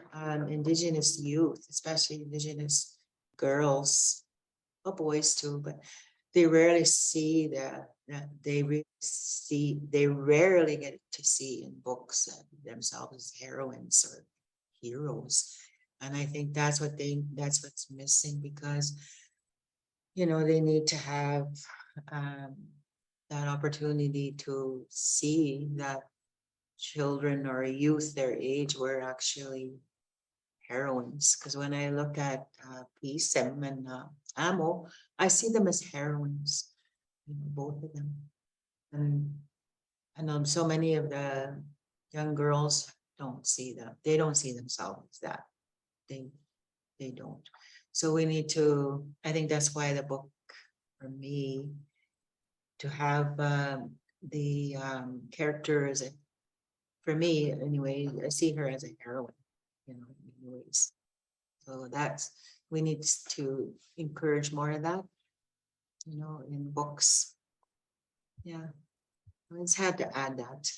Indigenous youth, especially Indigenous girls, or boys too, but they rarely see that they rarely get to see in books themselves as heroines or heroes. And I think that's what's missing, because they need to have that opportunity to see that children or youth their age were actually heroines. Because when I look at Pīsim and Amo, I see them as heroines, both of them. And I know so many of the young girls don't see them. They don't see themselves as that. They don't. So we need to, I think that's why the book, for me, to have the characters, for me anyway, I see her as a heroine, in many ways. So we need to encourage more of that, in books. Yeah, I just had to add that.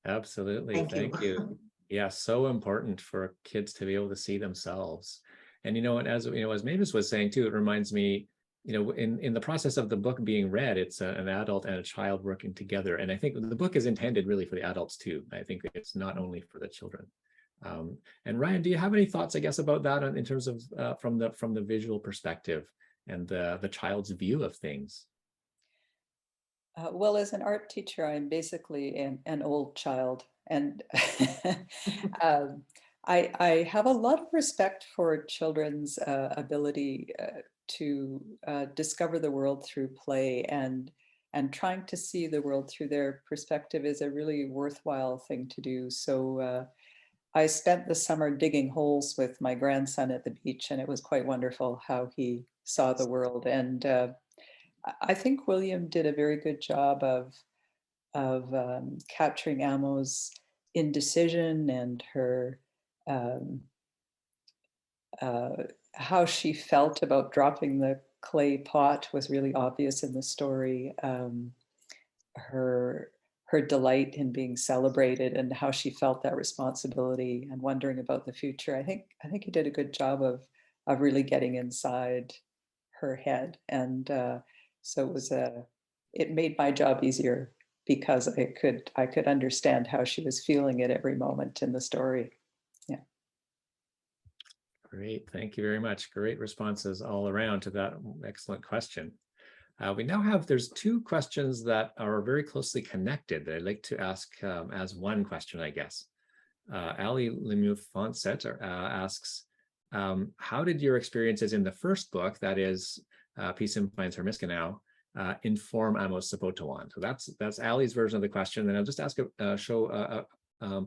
Absolutely. Thank you. Yeah, so important for kids to be able to see themselves. And as Mavis was saying too, it reminds me, in the process of the book being read, it's an adult and a child working together. And I think the book is intended really for the adults too. I think it's not only for the children. And Ryan, do you have any thoughts, I guess, about that in terms of from the visual perspective and the child's view of things? Well, as an art teacher, I'm basically an old child, and I have a lot of respect for children's ability to discover the world through play, and trying to see the world through their perspective is a really worthwhile thing to do. So I spent the summer digging holes with my grandson at the beach, and it was quite wonderful how he saw the world. And I think William did a very good job of capturing Amo's indecision and her how she felt about dropping the clay pot was really obvious in the story. Her delight in being celebrated and how she felt that responsibility and wondering about the future. I think he did a good job of really getting inside her head, and so it made my job easier because I could understand how she was feeling at every moment in the story. Yeah. Great, thank you very much. Great responses all around to that excellent question. We now have, there's two questions that are very closely connected that I'd like to ask as one question, I guess. Ali Lemieux-Fonset asks, how did your experiences in the first book, that is Pīsim Finds Her Miskanaw, inform Amos Sapotawan? So that's Ali's version of the question. And I'll just ask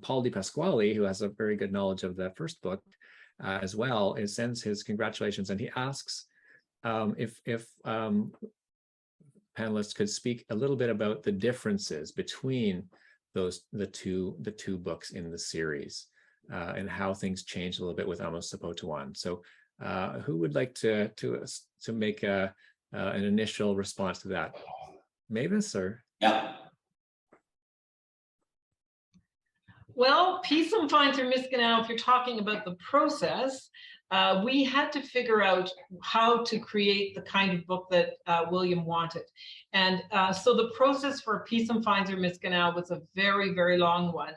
Paul Di Pasquale, who has a very good knowledge of the first book as well, and sends his congratulations. And he asks if panelists could speak a little bit about the differences between the two books in the series and how things changed a little bit with Amos Sapotawan. So who would like to make an initial response to that? Mavis, or? Yeah. Well, Pīsim Finds Her Miskanaw, if you're talking about the process, we had to figure out how to create the kind of book that William wanted. And so the process for Pīsim Finds Her Miskanaw was a very, very long one.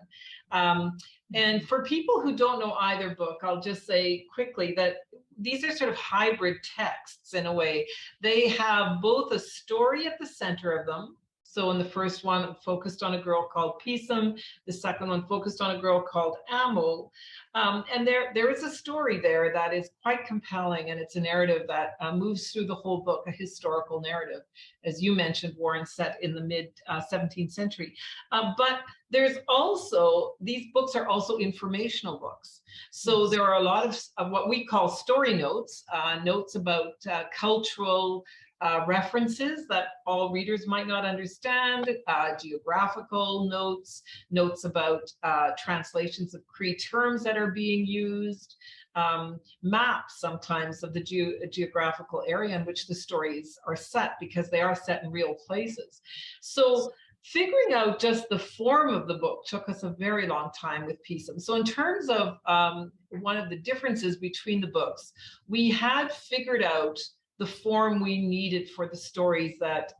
And for people who don't know either book, I'll just say quickly that these are sort of hybrid texts in a way. They have both a story at the center of them. So in the first one, it focused on a girl called Pīsim. The second one focused on a girl called Amo. And there is a story there that is quite compelling, and it's a narrative that moves through the whole book, a historical narrative, as you mentioned, Warren, set in the mid-17th century. But there's also, these books are also informational books. So there are a lot of what we call story notes, notes about cultural references that all readers might not understand, geographical notes, notes about translations of Cree terms that are being used, maps sometimes of the geographical area in which the stories are set, because they are set in real places. So figuring out just the form of the book took us a very long time with Pīsim. So in terms of one of the differences between the books, we had figured out the form we needed for the stories that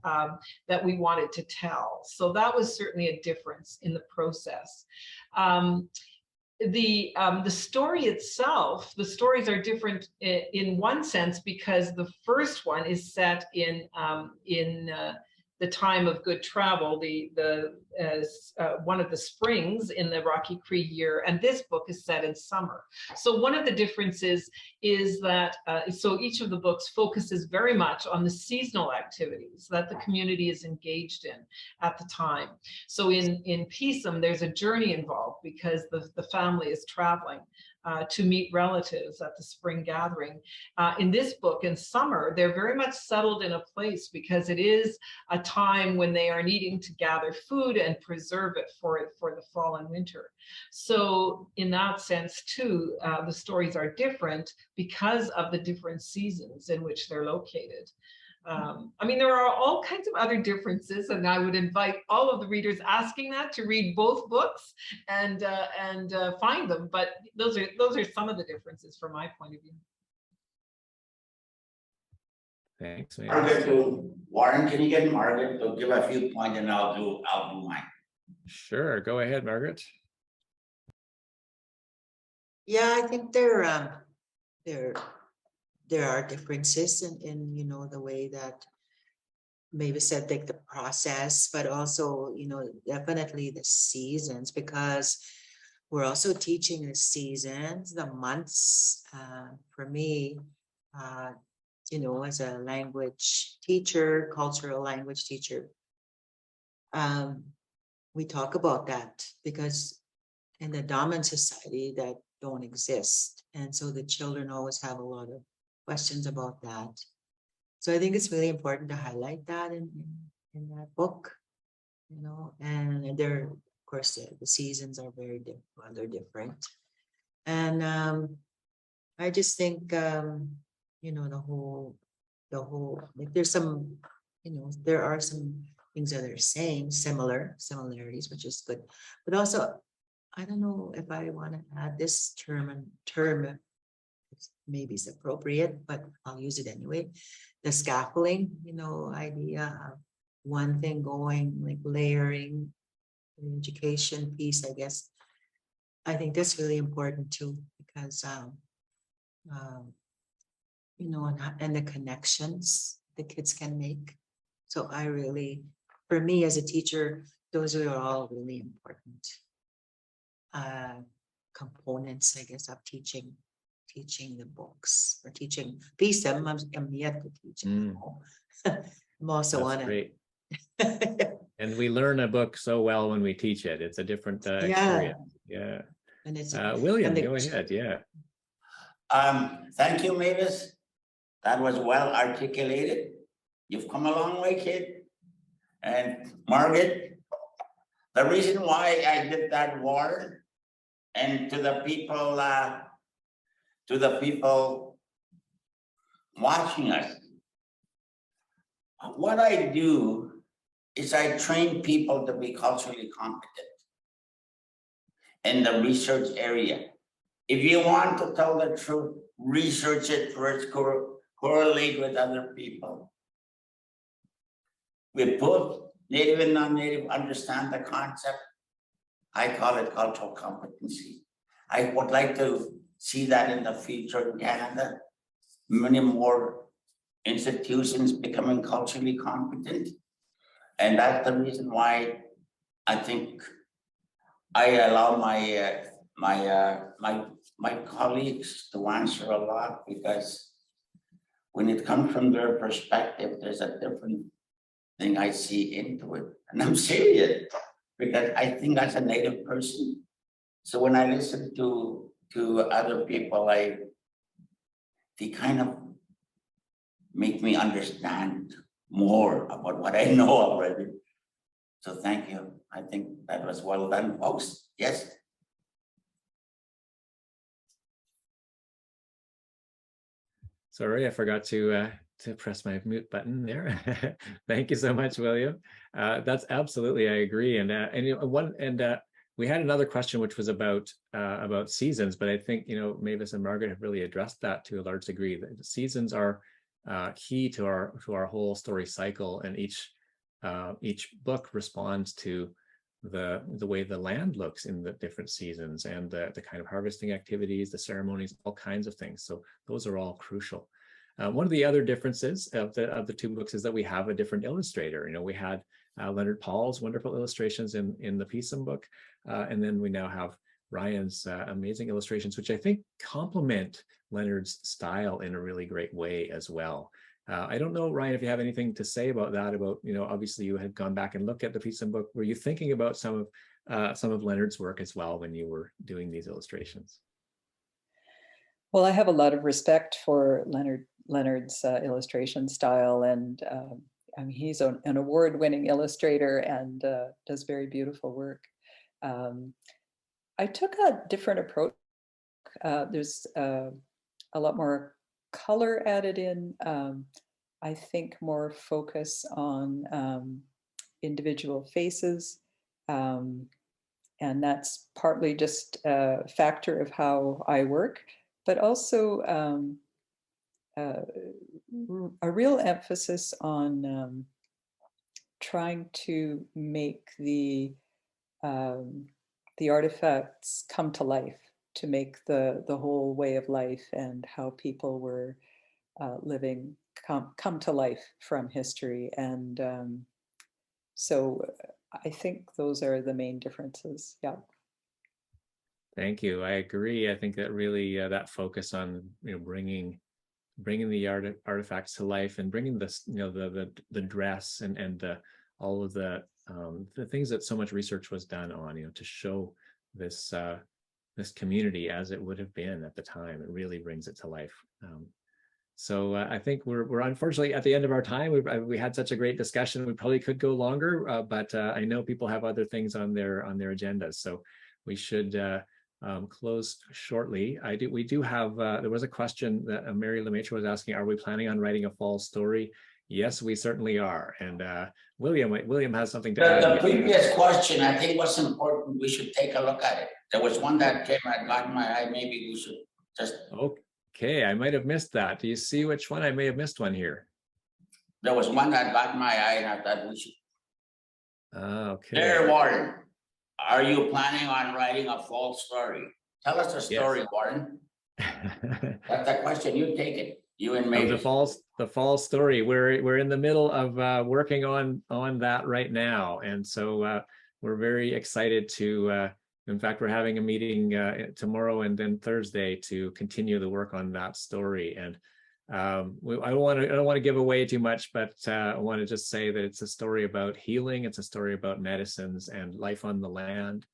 that we wanted to tell. So that was certainly a difference in the process. The story itself, the stories are different in one sense, because the first one is set in the time of good travel, one of the springs in the Rocky Cree year, and this book is set in summer. So one of the differences is that, so each of the books focuses very much on the seasonal activities that the community is engaged in at the time. So in Pīsim, there's a journey involved because the family is traveling to meet relatives at the spring gathering. In this book, in summer, they're very much settled in a place because it is a time when they are needing to gather food and preserve it for the fall and winter. So in that sense, too, the stories are different because of the different seasons in which they're located. I mean, there are all kinds of other differences, and I would invite all of the readers asking that to read both books and find them. But those are some of the differences from my point of view. Thanks. Margaret, Warren, can you get Margaret to give a few points, and I'll do mine. Sure, go ahead, Margaret. Yeah, I think there are differences in the way that Mavis said, like the process, but also definitely the seasons, because we're also teaching the seasons, the months. For me, you know, as a language teacher, cultural language teacher, we talk about that because in the dominant society that don't exist. And so the children always have a lot of questions about that. So I think it's really important to highlight that in that book, you know, and there, of course, the seasons are very different, well, they're different. And I just think, you know, the whole, like there's some, you know, there are some things that are saying similarities, which is good, but also, I don't know if I want to add this term maybe it's appropriate, but I'll use it anyway. The scaffolding, you know, idea of one thing going, like layering the education piece, I guess. I think that's really important too, because you know, and the connections the kids can make. So I really, for me as a teacher, those are all really important components, I guess, of teaching the books or teaching Pīsim. I'm yet to teach it. I'm also That's on it. great. And we learn a book so well when we teach it. It's a different experience. Yeah. And it's William, go ahead. Yeah. Thank you, Mavis. That was well articulated. You've come a long way, kid. And Margaret, the reason why I did that word, and to the people watching us, what I do is I train people to be culturally competent in the research area. If you want to tell the truth, research it first, correlate with other people. We both native and non-native understand the concept. I call it cultural competency. I would like to see that in the future in Canada. Many more institutions becoming culturally competent. And that's the reason why I think I allow my colleagues to answer a lot, because when it comes from their perspective, there's a different thing I see into it. And I'm serious, because I think as a native person, so when I listen to other people, they kind of make me understand more about what I know already. So thank you. I think that was well done, folks. Yes. Sorry, I forgot to press my mute button there. Thank you so much, William. That's absolutely, I agree. And we had another question, which was about seasons, but I think, you know, Mavis and Margaret have really addressed that to a large degree. The seasons are key to our whole story cycle, and each book responds to the way the land looks in the different seasons, and the kind of harvesting activities, the ceremonies, all kinds of things. So those are all crucial. One of the other differences of the two books is that we have a different illustrator. You know, we had Leonard Paul's wonderful illustrations in the Pīsim book, and then we now have Ryan's amazing illustrations, which I think complement Leonard's style in a really great way as well. I don't know, Ryan, if you have anything to say about that, about, you know, obviously you had gone back and looked at the Pīsim book. Were you thinking about some of Leonard's work as well when you were doing these illustrations? Well, I have a lot of respect for Leonard's illustration style, and I mean, he's an award-winning illustrator and does very beautiful work. I took a different approach. There's a lot more color added in. I think more focus on individual faces. And that's partly just a factor of how I work, but also a real emphasis on trying to make the artifacts come to life, to make the whole way of life and how people were living come to life from history. And so I think those are the main differences. Yeah. Thank you. I agree. I think that really that focus on bringing the artifacts to life and bringing this the dress and all of the things that so much research was done on to show this this community as it would have been at the time. It really brings it to life. So I think we're unfortunately at the end of our time. We had such a great discussion. We probably could go longer, but I know people have other things on their agendas. So we should close shortly. We do have, there was a question that Mary Lemaitre was asking, are we planning on writing a fall story? Yes, we certainly are. And William has something to add. The previous question, I think was important. We should take a look at it. There was one that came and got my eye. Maybe we should just. Okay, I might have missed that. Do you see which one? I may have missed one here. There was one that got my eye and I thought we should. Okay. There, Warren. Are you planning on writing a fall story? Tell us a story, yes. Warren. That's the question. You take it. You and Mavis. The fall story. We're in the middle of working on that right now, and so we're very excited to. In fact, we're having a meeting tomorrow and then Thursday to continue the work on that story. And I don't want to give away too much, but I want to just say that it's a story about healing. It's a story about medicines and life on the land,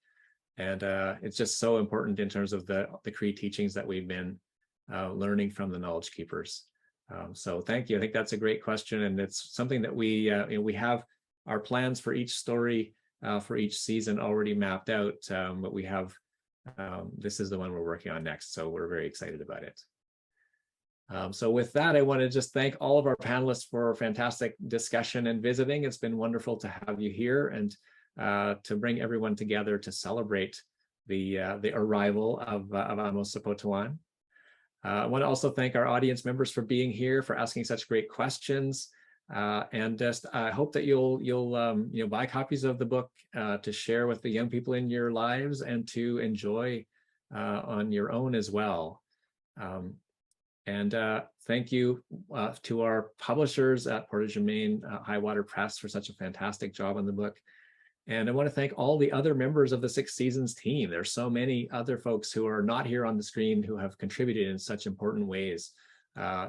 and it's just so important in terms of the Cree teachings that we've been learning from the knowledge keepers. So thank you. I think that's a great question, and it's something that we have our plans for each story. For each season already mapped out, but we have, this is the one we're working on next, so we're very excited about it. So with that, I want to just thank all of our panelists for a fantastic discussion and visiting. It's been wonderful to have you here and to bring everyone together to celebrate the arrival of Amos Sapotawan. I want to also thank our audience members for being here, for asking such great questions. And just I hope that you'll buy copies of the book to share with the young people in your lives and to enjoy on your own as well. And thank you to our publishers at Port-au-Germain, HighWater Press, for such a fantastic job on the book. And I want to thank all the other members of the Six Seasons team. There's so many other folks who are not here on the screen who have contributed in such important ways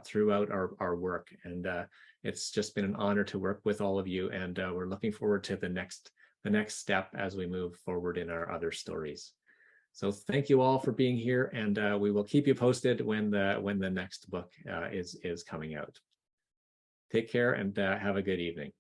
throughout our work. And it's just been an honor to work with all of you, and we're looking forward to the next step as we move forward in our other stories. So thank you all for being here, and we will keep you posted when the next book is coming out. Take care and have a good evening.